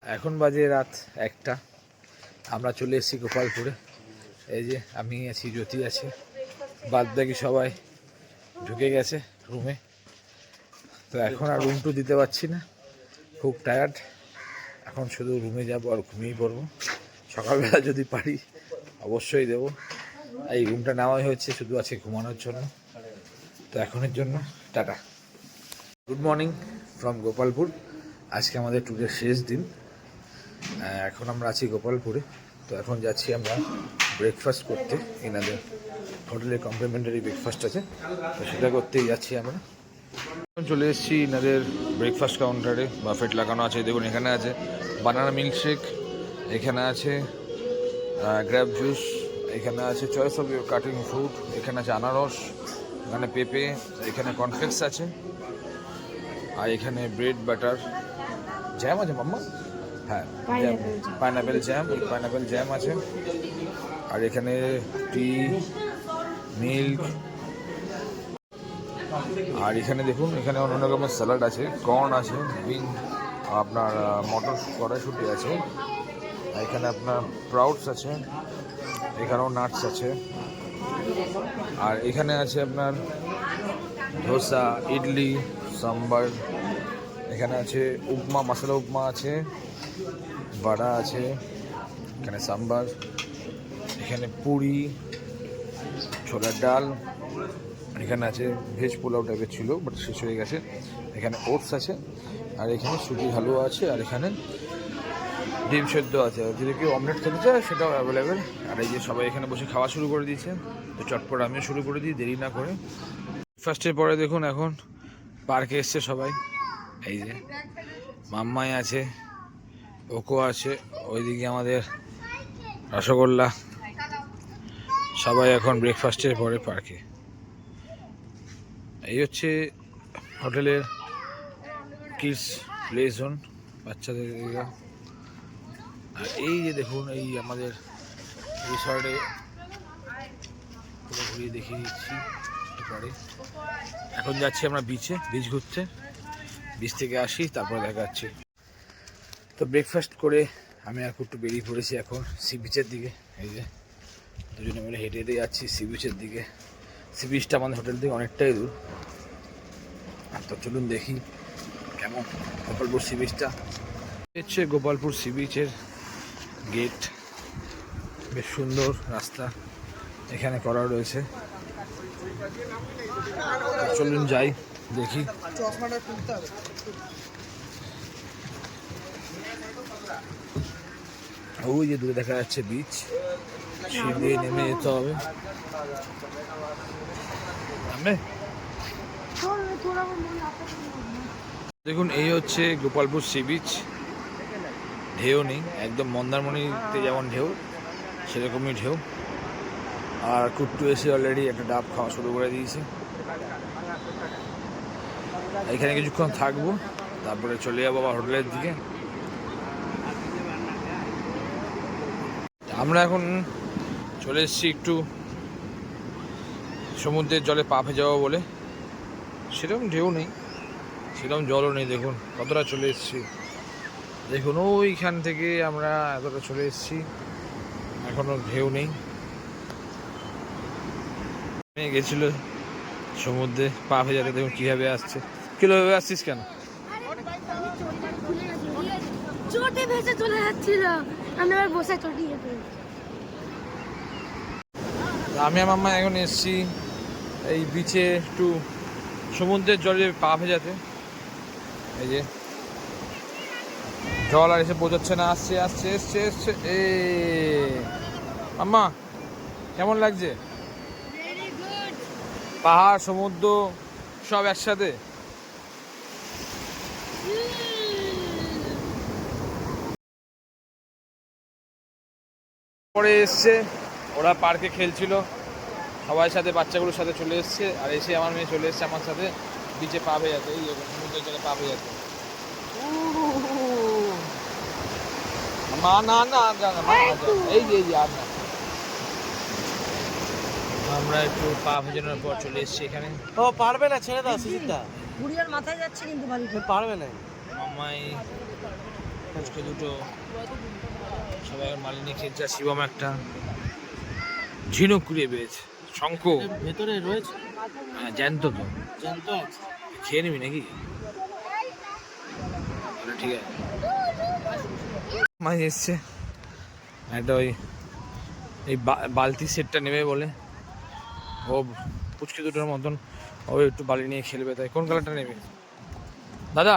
এখন বাজে রাত 1টা। আমরা চলে এসেছি গোপালপুরে। এই যে আমি আছি, জ্যোতি আছে, বাদ বাকি সবাই ঢুকে গেছে রুমে। তো এখন আর রুম টু দিতে পারছি না, খুব টায়ার্ড। এখন শুধু রুমে যাবো আর ঘুমিয়ে পড়বো। সকালবেলা যদি পারি অবশ্যই দেবো। এই রুমটা নেওয়াই হচ্ছে শুধু আছে ঘুমানোর জন্য। তো এখনের জন্য tata. Good morning from Gopalpur. আজকে আমাদের ট্যুরের শেষ দিন। এখন আমরা আছি গোপালপুরে। তো এখন যাচ্ছি আমরা ব্রেকফাস্ট করতে। এনাদের হোটেলে কমপ্লিমেন্টারি ব্রেকফাস্ট আছে, তো সেটা করতেই যাচ্ছি আমরা। এখন চলে এসেছি এনাদের ব্রেকফাস্ট কাউন্টারে। বাফেট লাগানো আছে, দেখুন এখানে আছে বানানা মিল্কশেক, এখানে আছে গ্র্যাপ জুস, এখানে আছে choice of your cutting fruit, এখানে আছে আনারস, এখানে পেঁপে, এখানে কর্নফ্লেক্স আছে, আর এখানে ব্রেড বাটার জ্যাম আছে মাম্মা। হ্যাঁ, পাইনাপেল জ্যাম আছে, আর এখানে টি, মিল্ক, আর এখানে দেখুন এখানে অন্য রকমের স্যালাড আছে, কর্ন আছে, বিন, আপনার মটর কড়াইশুঁটি আছে, এখানে আপনার স্প্রাউটস আছে, এখানেও নাটস আছে, আর এখানে আছে আপনার ধোসা, ইডলি, সাম্বার, এখানে আছে উপমা, মশলা উপমা আছে, বড়া আছে, এখানে সাম্বার, এখানে পুরি, ছোলার ডাল, এখানে আছে ভেজ পোলাও টাইপের ছিল বাট শেষ হয়ে গেছে, এখানে ওটস আছে, আর এখানে সুজির হালুয়া আছে, আর এখানে ডিম সেদ্ধ আছে। যদি কেউ অমলেট খেতে চায় সেটাও অ্যাভেলেবেল। আর এই যে সবাই এখানে বসে খাওয়া শুরু করে দিয়েছে। তো চটপট আমিও শুরু করে দিই দেরি না করে। ব্রেকফাস্টের পরে দেখুন এখন পার্কে এসছে সবাই। এই যে মাম্মাই আছে, ওকো আছে, ওইদিকে আমাদের রসগোল্লা। সবাই এখন ব্রেকফাস্টের পরে পার্কে। এই হচ্ছে হোটেলের কিডস প্লে জোন, বাচ্চাদের এরিয়া। আর এই যে দেখুন এই আমাদের রিসর্টে পুরো ঘুরিয়ে দেখিয়ে দিচ্ছি পরে। এখন যাচ্ছি আমরা বিচ ঘুরতে। বিচ থেকে আসি তারপর দেখাচ্ছি। তো ব্রেকফাস্ট করে আমি এখন একটু বেরিয়ে পড়েছি এখন সি বিচের দিকে। এই যে দুজনে মিলে হেঁটে হেঁটে যাচ্ছি সি বিচের দিকে। সি বিচটা আমাদের হোটেল থেকে অনেকটাই দূর। তো চলুন দেখি কেমন গোপালপুর সি বিচটা। হচ্ছে গোপালপুর সি বিচের গেট, বেশ সুন্দর রাস্তা এখানে করা রয়েছে। চলুন যাই দেখি। ওই যে দূরে দেখা যাচ্ছে বিচ, সিঁড়ি দিয়ে নেমে যেতে হবে। দেখুন এই হচ্ছে গোপালপুর সি বিচ। ঢেউ নেই, একদম মন্দারমণিতে যেমন ঢেউ সেরকমই ঢেউ। আর কুট্টু এসে অলরেডি একটা ডাব খাওয়া শুরু করে দিয়েছে। এখানে কিছুক্ষণ থাকবো, তারপরে চলে যাবো আবার হোটেলের দিকে। আমরা এখন চলে এসেছি একটু সমুদ্রের জলে পা ভেজাবো বলে। সেরকম ঢেউ নেই, সেরকম জলও নেই। দেখুন কতটা চলে এসেছি। দেখুন ওইখান থেকে আমরা এতটা চলে এসেছি, এখনো ঢেউ নেই। গেছিল সমুদ্রে পা ভেজাতে, দেখুন কিভাবে আসছে। কিভাবে আসছিস কেন? চটে ভেসে চলে যাচ্ছিল, আমি আবার বসে চটি যেতে। আমি আর মাম্মা এখন এসেছি এই বিচে একটু সমুদ্রের জলে পা ভেজাতে। এই যে জল আর এসে বোঝাচ্ছে না, আসছে আসছে এসছে এসছে। এ মাম্মা কেমন লাগছে? পাহাড় সমুদ্র সব একসাথে। পরে এসছে ওরা পার্কে খেলছিল সবাই সাথে, বাচ্চাগুলোর সাথে চলে এসছে। আর এসে আমার মেয়ে চলে এসছে আমার সাথে বিচে পা ভেজাতে। এই সমুদ্রের জলে পা ভেজাতে। মা না না এই যে আর না। আমরা একটু পা ভেজানোর পর চলে এসেছি এখানে। ও পারবে না, ছেড়ে দাও সুজিতদা। বুড়িয়ার মাথায় যাচ্ছে কিন্তু বাড়ি পারবে না। মাম্মাই পুচকে দুটো, সবাই মালিনী খেলছে, শিবম একটা ঝিনুক কুড়িয়ে পেয়েছে, শঙ্খ ভেতরে রয়েছে, জ্যান্ত তো, জ্যান্ত আছে। খেয়ে নিবি নাকি? ঠিক আছে, মাছ এসছে একটা, ওই এই বালতি সেটটা নেবে বলে, ও পুচকে দুটোর মতন ও একটু বালি নিয়ে খেলবে, তাই কোন কালারটা নেবে দাদা?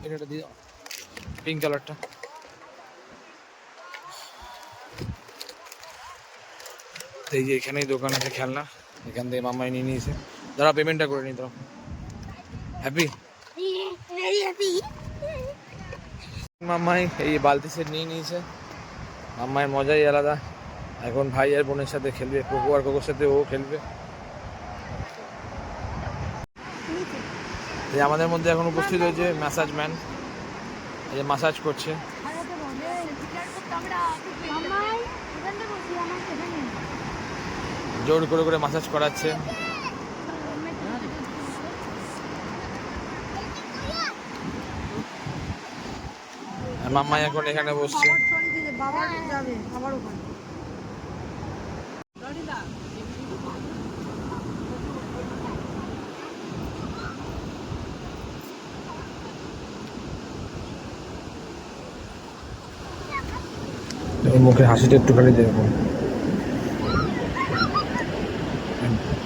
এটা দিয়ে দাও, পিঙ্ক কালারটা। এই যে এখানেই দোকান আছে খেলনা, এখান থেকে মামাই নিয়ে নিয়েছে। দাঁড়া পেমেন্টটা করে নি দাও। হ্যাপি মামাই এই বালতি সেট নিয়ে নিয়েছে, মামাইয়ের মজাই আলাদা। এখন ভাই আর বোনের সাথে খেলবে, কোকো আর কোকোর সাথে ও খেলবে। এই আমাদের মধ্যে এখন উপস্থিত হয়েছে ম্যাসাজ ম্যান, এই যে ম্যাসাজ করছে। জোর করে করে ম্যাসাজ করাচ্ছে। আর মাম্মাই এখন এখানে বসছে। মুখে হাসিটা একটুখানি দেখুন,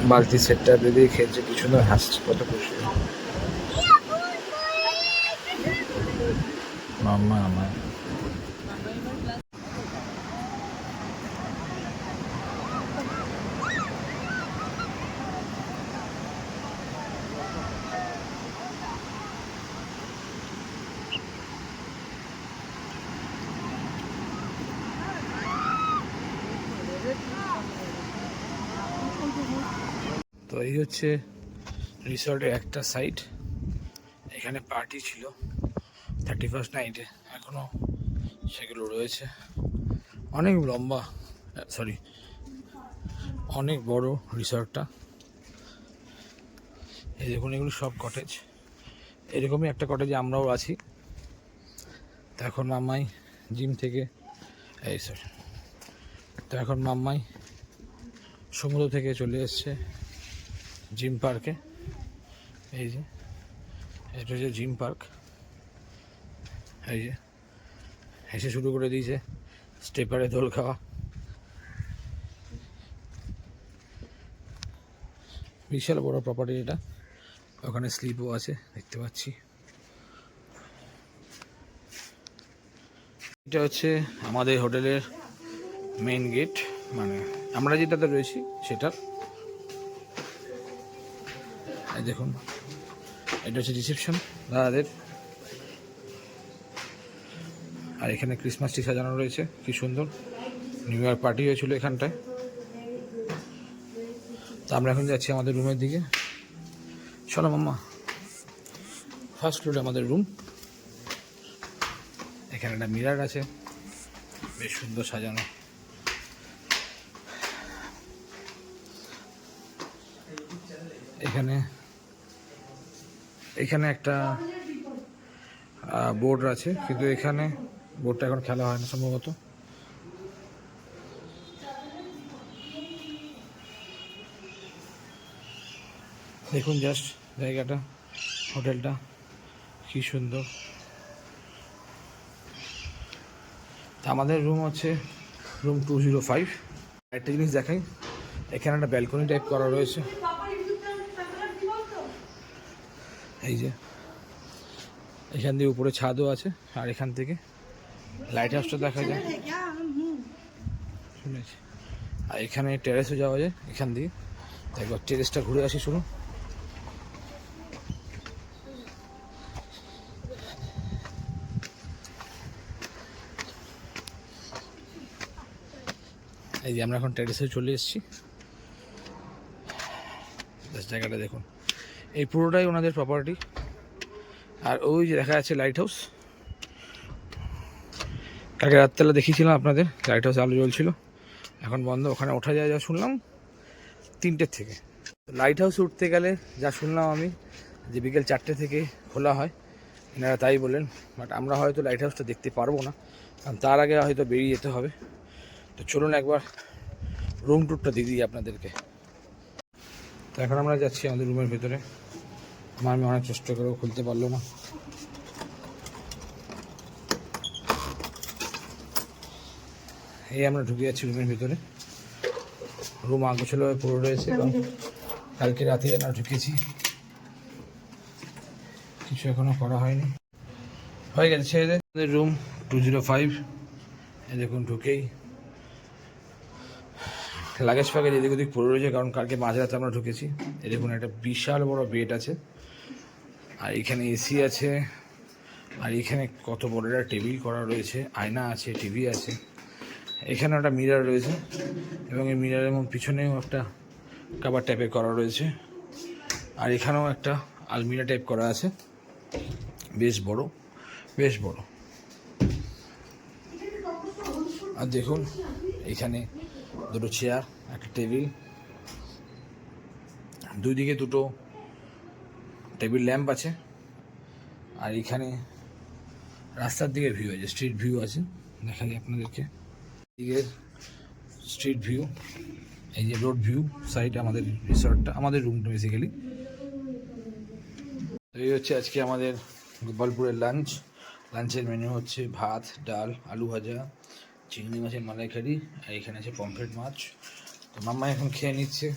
বালতি সেটটা বেরিয়ে খেলছে, কি সুন্দর হাসছে, কত খুশি মাম্মা আমার। তো এই হচ্ছে রিসর্টের একটা সাইড, এখানে পার্টি ছিল 31st নাইটে, এখনো সেগুলো রয়েছে। অনেক লম্বা, সরি অনেক বড় রিসর্টটা। এই দেখুন এগুলো সব কটেজ, এরকমই একটা কটেজে আমরাও আছি। তো এখন মাম্মাই জিম থেকে, এই সরি, তো এখন মাম্মাই সমুদ্র থেকে চলে এসছে জিম পার্কে। এই যে এটা হচ্ছে জিম পার্ক, এই যে এসে শুরু করে দিয়েছে স্টেপারে দোল খাওয়া। বিশাল বড় প্রপার্টি এটা, ওখানে স্লিপও আছে দেখতে পাচ্ছি। এটা হচ্ছে আমাদের হোটেলের মেইন গেট, মানে আমরা যেটাতে রয়েছি সেটার। এই দেখুন এটা হচ্ছে রিসেপশন দাদাদের, আর এখানে ক্রিসমাস ট্রি সাজানো রয়েছে, কি সুন্দর। নিউ ইয়ার পার্টি হয়েছিল এখানটায়। তো আমরা এখন যাচ্ছি আমাদের রুমের দিকে, চলো মাম্মা। ফার্স্ট ফ্লোরে আমাদের রুম, এখানে একটা মিরার আছে, বেশ সুন্দর সাজানো। এখানে এখানে একটা বোর্ড আছে, কিন্তু এখানে বোর্ডটা এখন খেলা হয় না সম্ভবত। দেখুন জাস্ট জায়গাটা, হোটেলটা কি সুন্দর। আমাদের রুম হচ্ছে রুম 205। একটা জিনিস দেখাই, এখানে একটা ব্যালকনি টাইপ করা রয়েছে, এই যে এখান দিয়ে উপরে ছাদও আছে, আর এখান থেকে লাইট হাউসটা দেখা যায়, শুনেছি। আর এখানে টেরেসও যাওয়া যায় এখান দিয়ে, একবার টেরেসটা ঘুরে আসি শুনুন। এই যে আমরা এখন টেরেসে চলে এসেছি, জায়গাটা দেখুন, এই পুরোটাই ওনাদের প্রপার্টি। আর ওই যে দেখা যাচ্ছে লাইট হাউস, কালকে রাত্রেবেলা দেখিয়েছিলাম আপনাদের, লাইট হাউসে আলো জ্বলছিল, এখন বন্ধ। ওখানে ওঠা যায় যা শুনলাম 3টের থেকে। লাইট হাউসে উঠতে গেলে যা শুনলাম আমি, যে বিকেল 4টে থেকে খোলা হয়, এনারা তাই বললেন, বাট আমরা হয়তো লাইট হাউসটা দেখতে পারবো না, কারণ তার আগে হয়তো বেরিয়ে যেতে হবে। তো চলুন একবার রুম ট্যুরটা দিয়ে দিই আপনাদেরকে। তো এখন আমরা যাচ্ছি আমাদের রুমের ভেতরে। আমার আমি অনেক চেষ্টা করেও খুলতে পারলো না। এই আমরা ঢুকে যাচ্ছি রুমের ভিতরে। রুম আগোছালোভাবে পড়ে রয়েছে, কারণ কালকে রাতে আমরা ঢুকেছি, কিছু এখনো করা হয়নি। হয়ে গেছে ছেড়ে দে। আমাদের রুম 205। এই দেখুন ঢুকেই লাগেজ ফ্যাগেজ এদিক ওদিক পড়ে রয়েছে, কারণ কালকে মাঝরাতে আমরা ঢুকেছি। এই দেখুন একটা বিশাল বড় বেড আছে, আর এখানে এসি আছে, আর এখানে কত বড় একটা টেবিল করা রয়েছে, আয়না আছে, টিভি আছে, এখানে একটা মিরর রয়েছে, এবং এই মিররের পিছনেও একটা কাভার টাইপের করা রয়েছে, আর এখানেও একটা আলমিরা টাইপ করা আছে, বেশ বড়, বেশ বড়। আর দেখুন এখানে দুটো চেয়ার, একটা টেবিল, দুই দিকে দুটো টেবিল ল্যাম্প আছে, আর এখানে রাস্তার দিকে ভিউ আছে, স্ট্রিট ভিউ আছে, দেখা যায় আপনাদেরকে দিকের স্ট্রিট ভিউ। এই যে রোড ভিউ সাইড আমাদের রিসর্টটা, আমাদের রুমটা বেসিক্যালি। এই হচ্ছে আজকে আমাদের গোপালপুরের লাঞ্চের মেনু হচ্ছে ভাত, ডাল, আলু ভাজা, চিংড়ি মাছের মালাইকারি, আর এখানে আছে পমফ্রেট মাছ। তো মাম্মা এখন খেয়ে নিচ্ছে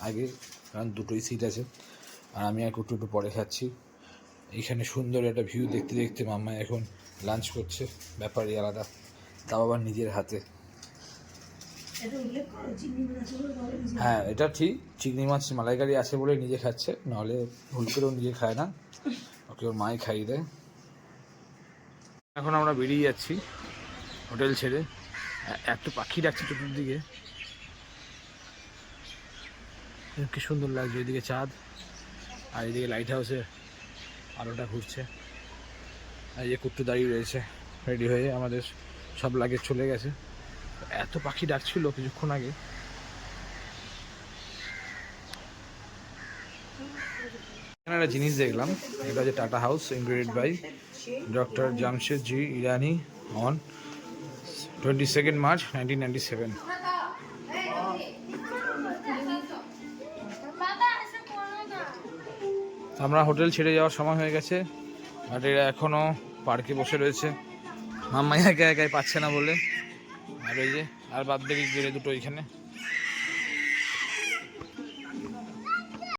আগে, কারণ দুটোই সিট আছে, আর আমি আর একটু পরে খাচ্ছি। এখানে সুন্দর একটা ভিউ দেখতে দেখতে মাম্মা এখন লাঞ্চ করছে, ব্যাপারই আলাদা, তাও আবার নিজের হাতে। হ্যাঁ এটা ঠিক, চিংড়ি মাছ মালাইকারি আছে বলে নিজে খাচ্ছে, নাহলে ভুল করেও নিজে খায় না, ওকে ওর মাই খাইয়ে দেয়। এখন আমরা বেরিয়ে যাচ্ছি হোটেল ছেড়ে। এত পাখি ডাকছে চতুর্দিকে, কি সুন্দর লাগছে। এদিকে চাঁদ, আর এদিকে লাইট হাউসে আলোটা ঘুরছে, আর এই যে কুট্টু দাঁড়িয়ে রয়েছে রেডি হয়ে, আমাদের সব লাগেজ চলে গেছে। এত পাখি ডাকছিল কিছুক্ষণ আগে। এখানে একটা জিনিস দেখলাম, এটা হচ্ছে টাটা হাউস, ইনক্রিয়েটেড by doctor Jamshed ji Irani on 22 March 1997। আমরা হোটেল ছেড়ে যাওয়ার সময় হয়ে গেছে, বাট এরা এখনও পার্কে বসে রয়েছে, মাম্মা একা একাই পাচ্ছে না বলে। আর ওই যে আর বাদ দেখি গেলে দুটো এখানে।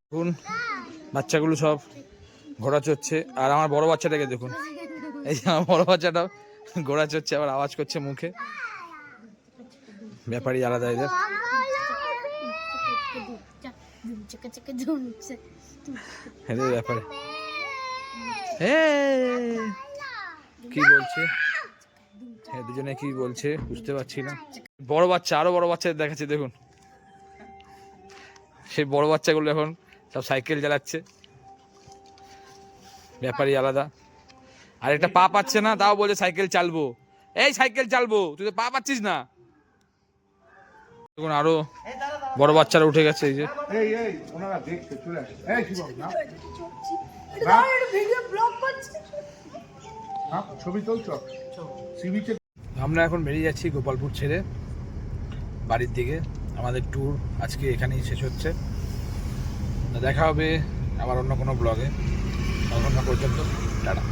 দেখুন বাচ্চাগুলো সব ঘোড়া চড়ছে, আর আমার বড় বাচ্চাটাকে দেখুন, এই যে আমার বড় বাচ্চাটাও ঘোড়া চড়ছে, আবার আওয়াজ করছে মুখে, ব্যাপারই আলাদা এদের। ব্যাপারে কি বলছে, হ্যাঁ দুজনে কি বলছে বুঝতে পারছি না। বড় বাচ্চা, আরো বড় বাচ্চা দেখাচ্ছে দেখুন, সেই বড় বাচ্চাগুলো এখন সব সাইকেল চালাচ্ছে, ব্যাপারই আলাদা। আর একটা পা পাচ্ছে না, তাও বলছে সাইকেল চালবো, এই সাইকেল চালবো, তুই তো পা পাচ্ছিস না। দেখুন আরো বড় বাচ্চারা উঠে গেছে, এই যে আমরা এখন বেরিয়ে যাচ্ছি গোপালপুর ছেড়ে বাড়ির দিকে। আমাদের ট্যুর আজকে এখানেই শেষ হচ্ছে, দেখা হবে আবার অন্য কোনো ব্লগে, ততক্ষণ পর্যন্ত টাটা।